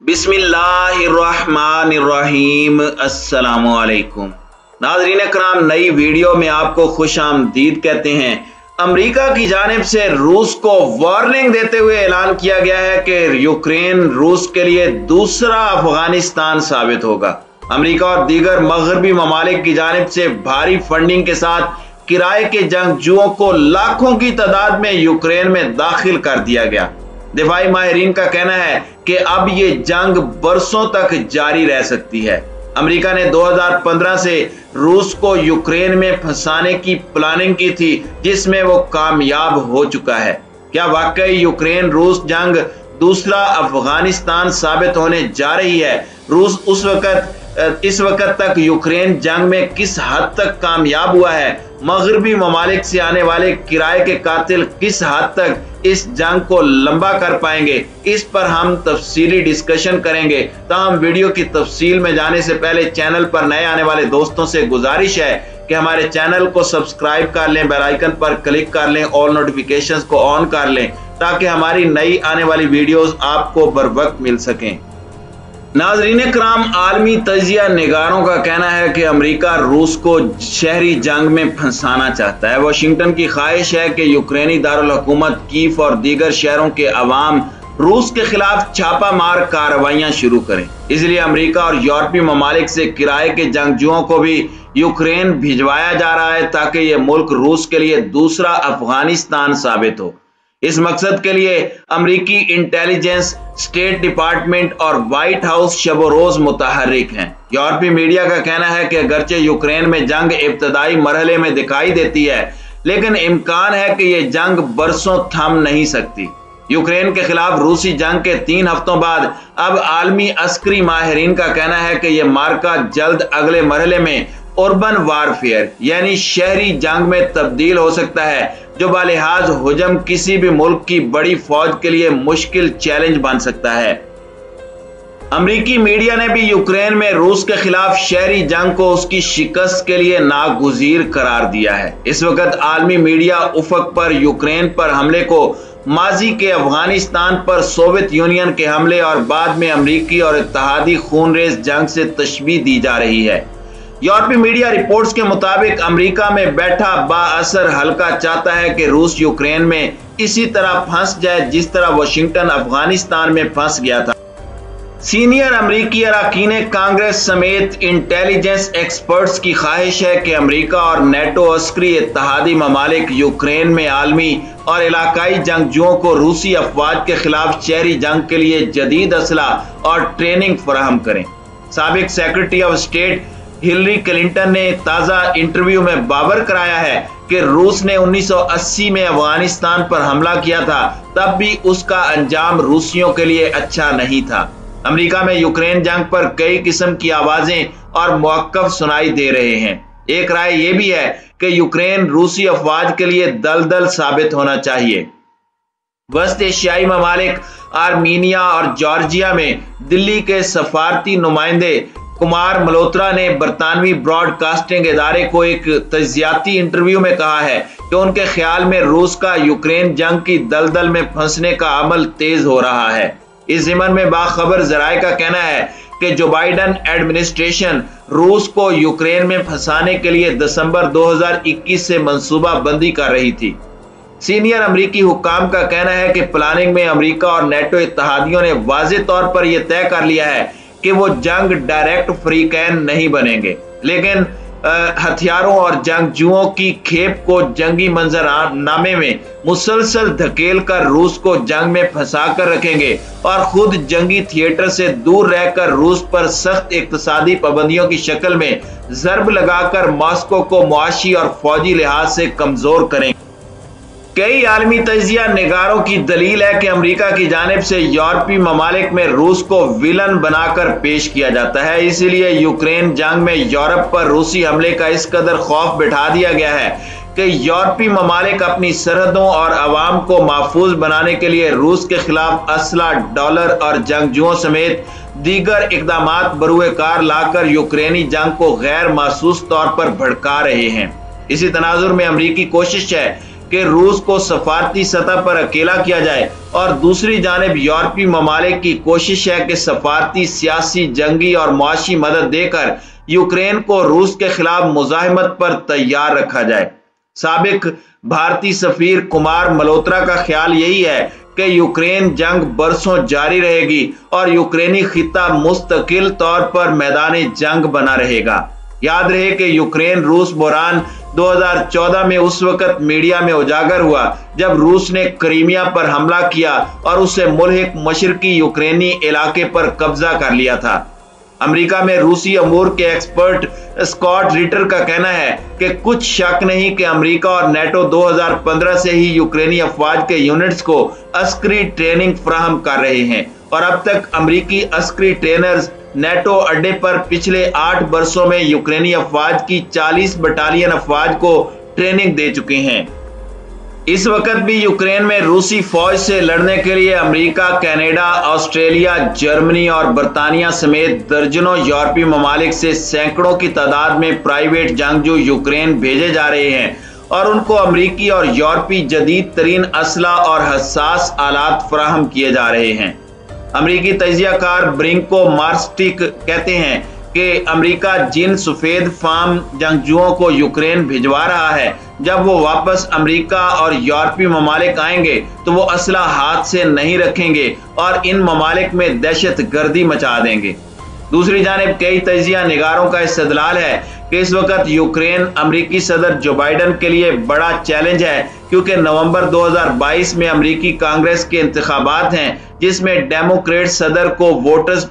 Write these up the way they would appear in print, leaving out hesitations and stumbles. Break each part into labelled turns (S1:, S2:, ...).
S1: बिस्मिल्लाहिर्रहमानिर्रहीम। अस्सलामुअलैकुम नाज़रीन कराम, नई वीडियो में आपको खुश आमदीद कहते हैं। अमेरिका की जानिब से रूस को वार्निंग देते हुए ऐलान किया गया है कि यूक्रेन रूस के लिए दूसरा अफगानिस्तान साबित होगा। अमेरिका और दीगर मगरबी ममालिक की जानिब से भारी फंडिंग के साथ किराए के जंगजुओं को लाखों की तादाद में यूक्रेन में दाखिल कर दिया गया। दिफाई माहिरीन का कहना है कि अब ये जंग बरसों तक जारी रह सकती है। अमेरिका ने 2015 से रूस को यूक्रेन में फंसाने की प्लानिंग की थी, जिसमें वो कामयाब हो चुका है। क्या वाकई यूक्रेन रूस जंग दूसरा अफगानिस्तान साबित होने जा रही है? रूस इस वक्त तक यूक्रेन जंग में किस हद तक कामयाब हुआ है? मगरबी ममालिक से आने वाले किराए के कातिल किस हद तक इस जंग को लंबा कर पाएंगे? इस पर हम तफसीली डिस्कशन करेंगे। ताहम वीडियो की तफसील में जाने से पहले चैनल पर नए आने वाले दोस्तों से गुजारिश है कि हमारे चैनल को सब्सक्राइब कर लें, बेल आइकन पर क्लिक कर लें, ऑल नोटिफिकेशंस को ऑन कर लें ताकि हमारी नई आने वाली वीडियोस आपको बर वक्त मिल सकें। नाज़रीन कराम, आलमी तजिया निगारों का कहना है कि अमेरिका रूस को शहरी जंग में फंसाना चाहता है। वाशिंगटन की ख्वाहिश है कि यूक्रेनी दारुल हुकूमत कीव और दीगर शहरों के अवाम रूस के खिलाफ छापा मार कार्रवाइयां शुरू करें। इसलिए अमेरिका और यूरोपीय ममालिक से किराए के जंगजुओं को भी यूक्रेन भिजवाया जा रहा है ताकि यह मुल्क रूस के लिए दूसरा अफगानिस्तान साबित हो। इस मकसद के लिए अमरीकी इंटेलिजेंस, स्टेट डिपार्टमेंट और व्हाइट हाउस शब रोज मुतहर्रिक हैं। यूरोपीय मीडिया का कहना है कि अगरचे यूक्रेन में जंग इब्तदाई मरहले में दिखाई देती है, लेकिन इम्कान है कि यह जंग बरसों थम नहीं सकती। यूक्रेन के खिलाफ रूसी जंग के 3 हफ्तों बाद अब आलमी अस्करी माहिरीन का कहना है कि यह मार्का जल्द अगले मरहले में अर्बन वारफेयर यानी शहरी जंग में तब्दील हो सकता है, जो बालिहाज हुजम किसी भी मुल्क की बड़ी फौज के लिए मुश्किल चैलेंज बन सकता है। अमरीकी मीडिया ने भी यूक्रेन में रूस के खिलाफ शहरी जंग को उसकी शिकस्त के लिए नागुज़ीर करार दिया है। इस वक्त आलमी मीडिया उफक पर यूक्रेन पर हमले को माजी के अफगानिस्तान पर सोवियत यूनियन के हमले और बाद में अमरीकी और इत्तेहादी खूनरेज जंग से तशबीह दी जा रही है। यूरोपीय मीडिया रिपोर्ट्स के मुताबिक अमेरिका में बैठा बाअसर हल्का चाहता है कि रूस यूक्रेन में इसी तरह फंस जाए जिस तरह वाशिंगटन अफगानिस्तान में फंस गया था। सीनियर अमरीकी अरकान कांग्रेस समेत इंटेलिजेंस एक्सपर्ट्स की ख्वाहिश है कि अमेरिका और नेटो अस्करी इत्तेहादी ममालिक यूक्रेन में आलमी और इलाकाई जंगजुओं को रूसी अफवाज के खिलाफ शहरी जंग के लिए जदीद असला और ट्रेनिंग फराहम करें। साबिक secretary of state Hillary Clinton ने ताजा इंटरव्यू में बावर कराया है कि रूस ने 1980 में अफगानिस्तान पर हमला किया था, तब भी उसका अंजाम रूसियों के लिए अच्छा नहीं था। अमेरिका में यूक्रेन जंग पर कई किस्म की आवाजें और मौक़िफ़ सुनाई दे रहे हैं। एक राय यह भी है कि यूक्रेन रूसी अफवाज के लिए दलदल साबित होना चाहिए। वस्त एशियाई ममालिक आर्मीनिया और जॉर्जिया में दिल्ली के सफारती नुमाइंदे कुमार मल्होत्रा ने बरतानवी ब्रॉडकास्टिंग इदारे को एक तजियाती इंटरव्यू में कहा है कि उनके ख्याल में रूस का यूक्रेन जंग की दलदल में फंसने का अमल तेज हो रहा है। इस ज़िमन में बाखबर जराये का कहना है कि जो बाइडन एडमिनिस्ट्रेशन रूस को यूक्रेन में फंसाने के लिए दिसंबर 2021 से मंसूबा बंदी कर रही थी। सीनियर अमरीकी हुक्काम का कहना है कि प्लानिंग में अमरीका और नेटो इत्तेहादियों ने वाज़ेह तौर पर यह तय कर लिया है कि वो जंग डायरेक्ट फ्रीकैन नहीं बनेंगे, लेकिन हथियारों और जंगजुओं की खेप को जंगी मंजरनामे में मुसलसल धकेल कर रूस को जंग में फंसा कर रखेंगे और खुद जंगी थिएटर से दूर रहकर रूस पर सख्त इक्तिसादी पाबंदियों की शक्ल में जर्ब लगाकर मॉस्को को मुआशी और फौजी लिहाज से कमजोर करेंगे। कई आलमी तजिया निगारों की दलील है कि अमेरिका की जानिब से यूरोपीय ममालिक में रूस को विलन बनाकर पेश किया जाता है। इसीलिए यूक्रेन जंग में यूरोप पर रूसी हमले का इस कदर खौफ बिठा दिया गया है कि यूरोपीय ममालिक अपनी सरहदों और अवाम को महफूज बनाने के लिए रूस के खिलाफ असला, डॉलर और जंगजुओं समेत दीगर इकदामात बरूए कार लाकर यूक्रेनी जंग को गैर महसूस तौर पर भड़का रहे हैं। इसी तनाजुर में अमरीकी कोशिश है कि रूस को सफारती सतह पर अकेला किया जाए और दूसरी जानिब यूरोपीय ममालिक की कोशिश है कि सफारती, सियासी, जंगी और मुआशी मदद देकर यूक्रेन को रूस के खिलाफ मुजाहिमत पर तैयार रखा जाए। साबिक भारतीय सफीर कुमार मल्होत्रा का ख्याल यही है कि यूक्रेन जंग बरसों जारी रहेगी और यूक्रेनी खित्ता मुस्तकिल तौर पर मैदान जंग बना रहेगा। याद रहे कि यूक्रेन रूस बहरान 2014 में उस वक्त मीडिया में उजागर हुआ जब रूस ने क्रीमिया पर हमला किया और उससे मुल्हिक मशरकी यूक्रेनी इलाके पर कब्जा कर लिया था। अमेरिका में रूसी अमूर के एक्सपर्ट स्कॉट रिटर का कहना है कि कुछ शक नहीं कि अमेरिका और नेटो 2015 से ही यूक्रेनी अफवाज के यूनिट्स को अस्करी ट्रेनिंग फराहम कर रहे हैं और अब तक अमेरिकी अस्करी ट्रेनर्स नेटो अड्डे पर पिछले 8 बरसों में यूक्रेनी अफवाज की 40 बटालियन अफवाज को ट्रेनिंग दे चुके हैं। इस वक्त भी यूक्रेन में रूसी फौज से लड़ने के लिए अमेरिका, कनाडा, ऑस्ट्रेलिया, जर्मनी और बरतानिया समेत दर्जनों यूरोपीय ममालिक से सैकड़ों की तादाद में प्राइवेट जंगजू यूक्रेन भेजे जा रहे हैं और उनको अमेरिकी और यूरोपीय जदीद तरीन असला और हसास आलात फराहम किए जा रहे हैं। अमेरिकी तजियाकार ब्रिंको मार्स्टिक कहते हैं कि अमेरिका जिन सफेद फार्म जंगजुओं को यूक्रेन भिजवा रहा है, जब वो वापस अमेरिका और यूरोपीय ममालिक आएंगे तो वो असला हाथ से नहीं रखेंगे और इन ममालिक में दहशत गर्दी मचा देंगे। दूसरी जानिब कई तजिया निगारों का इस्तदलाल है कि इस वक्त यूक्रेन अमेरिकी सदर जो बाइडन के लिए बड़ा चैलेंज है, क्योंकि नवंबर 2022 में अमेरिकी कांग्रेस के इंतखाबात हैं जिसमें डेमोक्रेट सदर को वोटर्स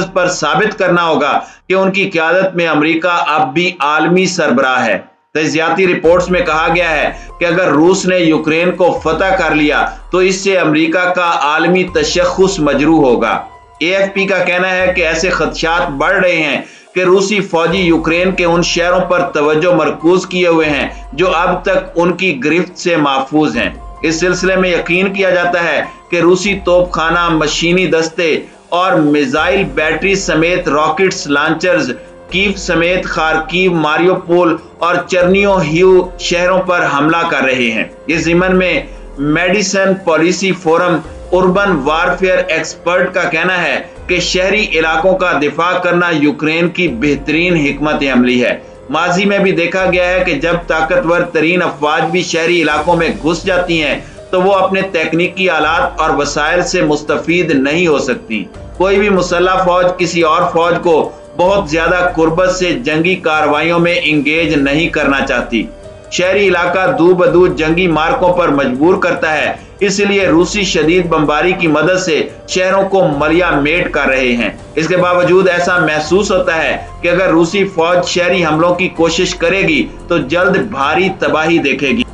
S1: पर साबित करना होगा कि उनकी क़यादत में अमेरिका अब भी आलमी सरबराह है। तजियाती रिपोर्ट्स में कहा गया है कि अगर रूस ने यूक्रेन को फतह कर लिया तो इससे अमेरिका का आलमी तशख्खुस मजरू होगा। AFP का कहना है कि ऐसे खदशात बढ़ रहे हैं कि रूसी फौजी यूक्रेन के उन शहरों पर तवज्जो मरकूज किए हुए हैं जो अब तक उनकी गिरफ्त से महफूज हैं। इस सिलसिले में यकीन किया जाता है कि रूसी तोपखाना, मशीनी दस्ते और मिसाइल बैटरी समेत रॉकेट्स लॉन्चर्स कीव समेत खार्किव, मारियोपोल और चर्नियोहिव शहरों पर हमला कर रहे हैं। इस ज़िमन में Madison policy forum urban warfare expert का कहना है कि शहरी इलाकों का दिफा करना यूक्रेन की बेहतरीन हिकमत अमली है। माजी में भी देखा गया है कि जब ताकतवर तरीन अफवाज भी शहरी इलाकों में घुस जाती हैं तो वो अपने तकनीकी आलात और वसाइल से मुस्तफीद नहीं हो सकती। कोई भी मुसल्लह फौज किसी और फौज को बहुत ज्यादा कुर्बत से जंगी कार्रवाइयों में इंगेज नहीं करना चाहती। शहरी इलाका दू बदू जंगी मार्कों पर मजबूर करता है, इसलिए रूसी शदीद बमबारी की मदद से शहरों को मलिया मेट कर रहे हैं। इसके बावजूद ऐसा महसूस होता है कि अगर रूसी फौज शहरी हमलों की कोशिश करेगी तो जल्द भारी तबाही देखेगी।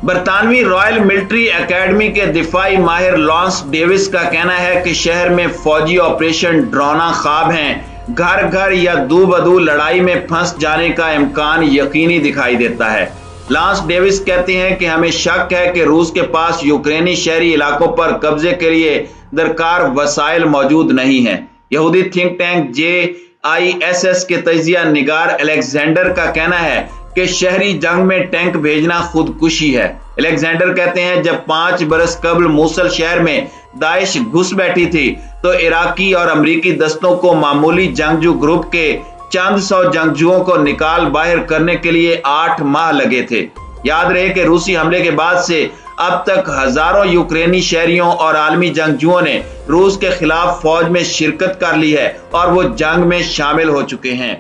S1: बरतानवी रॉयल मिलिट्री एकेडमी के दिफाई माहिर लॉन्स डेविस का कहना है कि शहर में फौजी ऑपरेशन डरावना ख्वाब हैं। घर घर या दू बदू लड़ाई में फंस जाने का इम्कान यकीनी दिखाई देता है। लॉन्स डेविस कहते हैं कि हमें शक है कि रूस के पास यूक्रेनी शहरी इलाकों पर कब्जे के लिए दरकार वसाइल मौजूद नहीं है। यहूदी थिंक टैंक JISS के तजिया निगार अलेक्जेंडर का कहना है कि शहरी जंग में टैंक भेजना खुदकुशी है। अलेक्जेंडर कहते हैं जब 5 बरस कबल मूसल शहर में दाइश घुस बैठी थी तो इराकी और अमरीकी दस्तों को मामूली जंगजू ग्रुप के चंद सौ जंगजुओं को निकाल बाहर करने के लिए 8 माह लगे थे। याद रहे कि रूसी हमले के बाद से अब तक हजारों यूक्रेनी शहरियों और आलमी जंगजुओं ने रूस के खिलाफ फौज में शिरकत कर ली है और वो जंग में शामिल हो चुके हैं।